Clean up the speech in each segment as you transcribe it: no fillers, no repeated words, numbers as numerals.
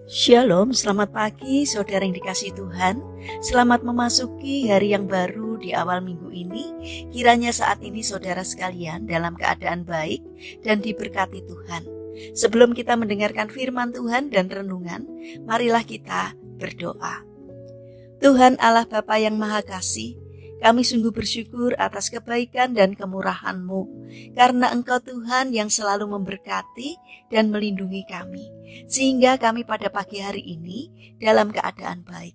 Shalom, selamat pagi saudara yang dikasihi Tuhan. Selamat memasuki hari yang baru di awal minggu ini. Kiranya saat ini saudara sekalian dalam keadaan baik dan diberkati Tuhan. Sebelum kita mendengarkan firman Tuhan dan renungan, marilah kita berdoa. Tuhan Allah Bapa yang Maha Kasih, kami sungguh bersyukur atas kebaikan dan kemurahan-Mu, karena Engkau Tuhan yang selalu memberkati dan melindungi kami, sehingga kami pada pagi hari ini dalam keadaan baik.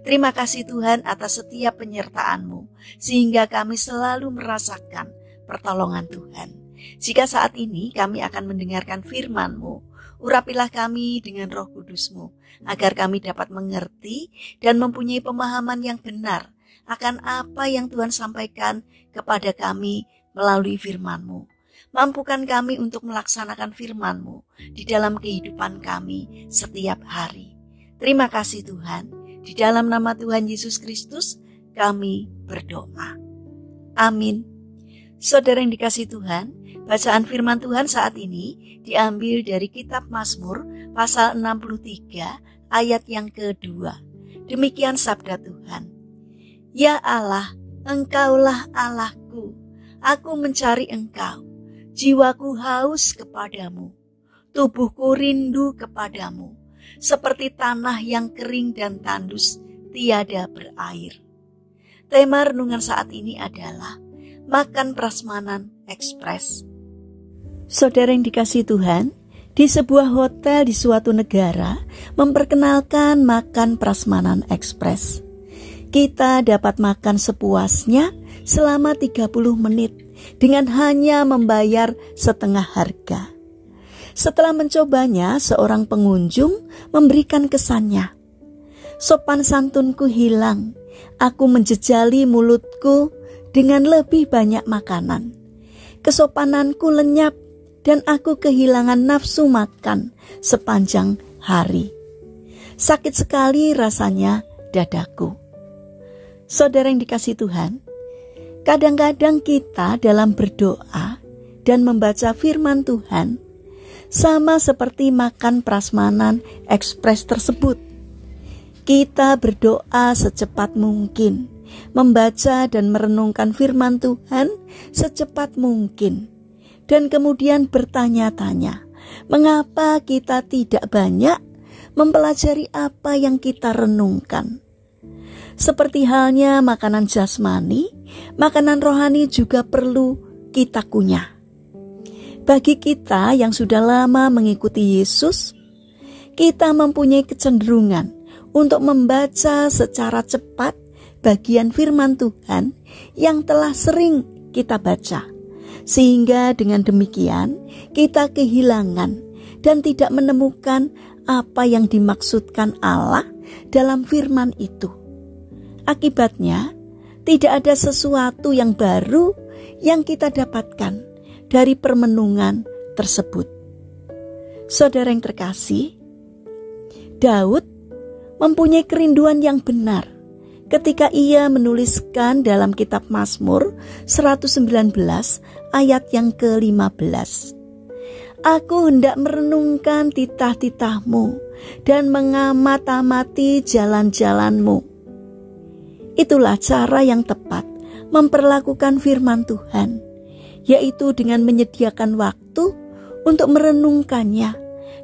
Terima kasih Tuhan atas setiap penyertaan-Mu, sehingga kami selalu merasakan pertolongan Tuhan. Jika saat ini kami akan mendengarkan firman-Mu, urapilah kami dengan Roh Kudus-Mu, agar kami dapat mengerti dan mempunyai pemahaman yang benar akan apa yang Tuhan sampaikan kepada kami melalui firman-Mu. Mampukan kami untuk melaksanakan firman-Mu di dalam kehidupan kami setiap hari. Terima kasih Tuhan. Di dalam nama Tuhan Yesus Kristus kami berdoa. Amin. Saudara yang dikasihi Tuhan, bacaan firman Tuhan saat ini diambil dari kitab Mazmur pasal 63 ayat yang kedua. Demikian sabda Tuhan. Ya Allah, Engkaulah Allahku, aku mencari Engkau, jiwaku haus kepadamu, tubuhku rindu kepadamu, seperti tanah yang kering dan tandus tiada berair. Tema renungan saat ini adalah makan prasmanan ekspres. Saudara yang dikasihi Tuhan, di sebuah hotel di suatu negara memperkenalkan makan prasmanan ekspres. Kita dapat makan sepuasnya selama 30 menit dengan hanya membayar setengah harga. Setelah mencobanya, seorang pengunjung memberikan kesannya. Sopan santunku hilang, aku menjejali mulutku dengan lebih banyak makanan. Kesopananku lenyap dan aku kehilangan nafsu makan sepanjang hari. Sakit sekali rasanya dadaku. Saudara yang dikasihi Tuhan, kadang-kadang kita dalam berdoa dan membaca firman Tuhan sama seperti makan prasmanan ekspres tersebut. Kita berdoa secepat mungkin, membaca dan merenungkan firman Tuhan secepat mungkin, dan kemudian bertanya-tanya, mengapa kita tidak banyak mempelajari apa yang kita renungkan? Seperti halnya makanan jasmani, makanan rohani juga perlu kita kunyah. Bagi kita yang sudah lama mengikuti Yesus, kita mempunyai kecenderungan untuk membaca secara cepat bagian firman Tuhan yang telah sering kita baca. Sehingga dengan demikian kita kehilangan dan tidak menemukan apa yang dimaksudkan Allah dalam firman itu. Akibatnya, tidak ada sesuatu yang baru yang kita dapatkan dari permenungan tersebut. Saudara yang terkasih, Daud mempunyai kerinduan yang benar ketika ia menuliskan dalam kitab Mazmur 119 ayat yang ke-15. Aku hendak merenungkan titah-titah-Mu dan mengamat-amati jalan-jalan-Mu. Itulah cara yang tepat memperlakukan firman Tuhan, yaitu dengan menyediakan waktu untuk merenungkannya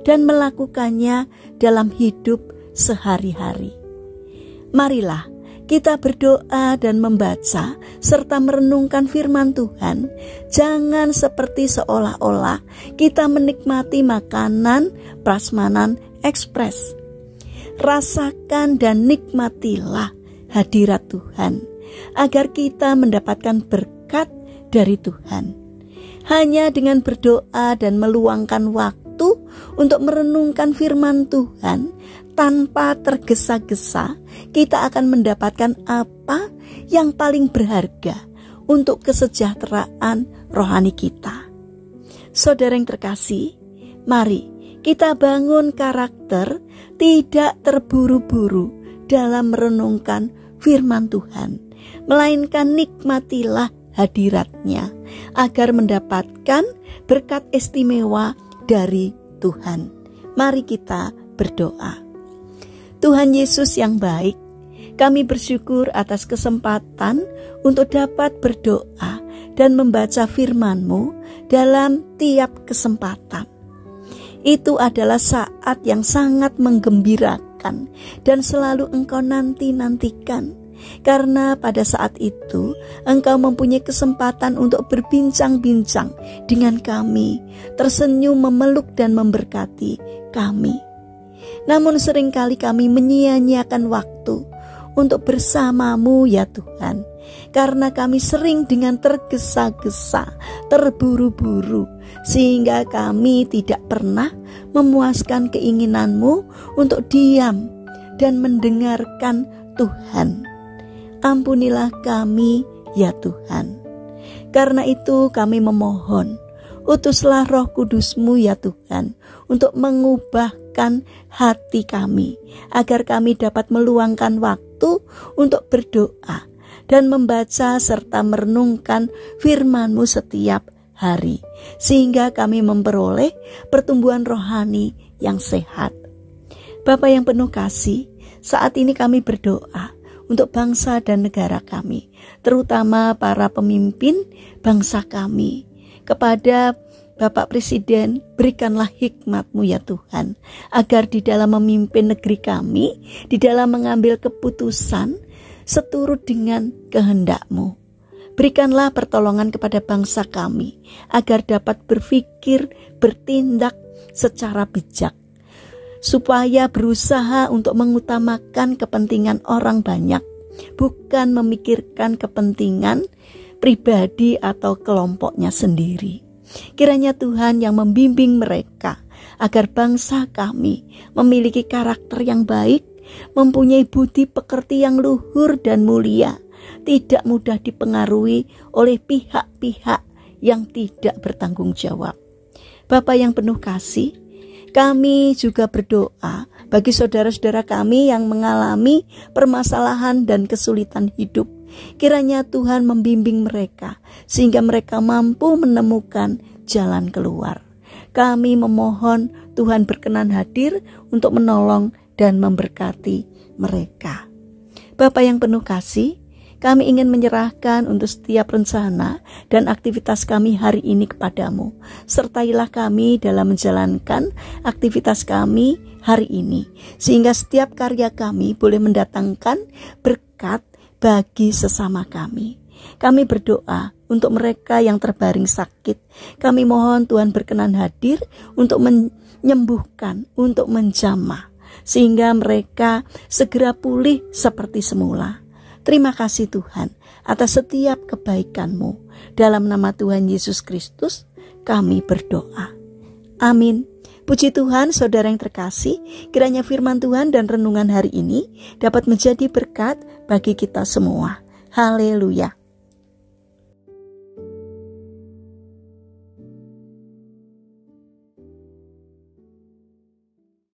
dan melakukannya dalam hidup sehari-hari. Marilah kita berdoa dan membaca serta merenungkan firman Tuhan, jangan seperti seolah-olah kita menikmati makanan prasmanan ekspres. Rasakan dan nikmatilah hadirat Tuhan, agar kita mendapatkan berkat dari Tuhan. Hanya dengan berdoa dan meluangkan waktu untuk merenungkan firman Tuhan tanpa tergesa-gesa, kita akan mendapatkan apa yang paling berharga untuk kesejahteraan rohani kita. Saudara yang terkasih, mari kita bangun karakter tidak terburu-buru dalam merenungkan firman Tuhan, melainkan nikmatilah hadiratnya agar mendapatkan berkat istimewa dari Tuhan. Mari kita berdoa. Tuhan Yesus yang baik, kami bersyukur atas kesempatan untuk dapat berdoa dan membaca firman-Mu dalam tiap kesempatan. Itu adalah saat yang sangat menggembirakan dan selalu Engkau nanti-nantikan. Karena pada saat itu Engkau mempunyai kesempatan untuk berbincang-bincang dengan kami, tersenyum memeluk dan memberkati kami. Namun seringkali kami menyia-nyiakan waktu untuk bersama-Mu ya Tuhan, karena kami sering dengan tergesa-gesa, terburu-buru, sehingga kami tidak pernah memuaskan keinginan-Mu untuk diam dan mendengarkan Tuhan. Ampunilah kami ya Tuhan. Karena itu kami memohon, utuslah Roh Kudus-Mu ya Tuhan, untuk mengubahkan hati kami, agar kami dapat meluangkan waktu untuk berdoa dan membaca serta merenungkan firman-Mu setiap hari, sehingga kami memperoleh pertumbuhan rohani yang sehat. Bapa yang penuh kasih, saat ini kami berdoa untuk bangsa dan negara kami, terutama para pemimpin bangsa kami. Kepada Bapak Presiden, berikanlah hikmat-Mu ya Tuhan, agar di dalam memimpin negeri kami, di dalam mengambil keputusan seturut dengan kehendak-Mu. Berikanlah pertolongan kepada bangsa kami, agar dapat berpikir, bertindak secara bijak, supaya berusaha untuk mengutamakan kepentingan orang banyak, bukan memikirkan kepentingan pribadi atau kelompoknya sendiri. Kiranya Tuhan yang membimbing mereka, agar bangsa kami memiliki karakter yang baik, mempunyai budi pekerti yang luhur dan mulia, tidak mudah dipengaruhi oleh pihak-pihak yang tidak bertanggung jawab. Bapa yang penuh kasih, kami juga berdoa bagi saudara-saudara kami yang mengalami permasalahan dan kesulitan hidup. Kiranya Tuhan membimbing mereka, sehingga mereka mampu menemukan jalan keluar. Kami memohon Tuhan berkenan hadir untuk menolong dan memberkati mereka. Bapa yang penuh kasih, kami ingin menyerahkan untuk setiap rencana dan aktivitas kami hari ini kepadamu. Sertailah kami dalam menjalankan aktivitas kami hari ini, sehingga setiap karya kami boleh mendatangkan berkat bagi sesama kami. Kami berdoa untuk mereka yang terbaring sakit. Kami mohon Tuhan berkenan hadir untuk menyembuhkan, untuk menjamah, sehingga mereka segera pulih seperti semula. Terima kasih Tuhan atas setiap kebaikan-Mu. Dalam nama Tuhan Yesus Kristus kami berdoa. Amin. Puji Tuhan, saudara yang terkasih, kiranya firman Tuhan dan renungan hari ini dapat menjadi berkat bagi kita semua. Haleluya.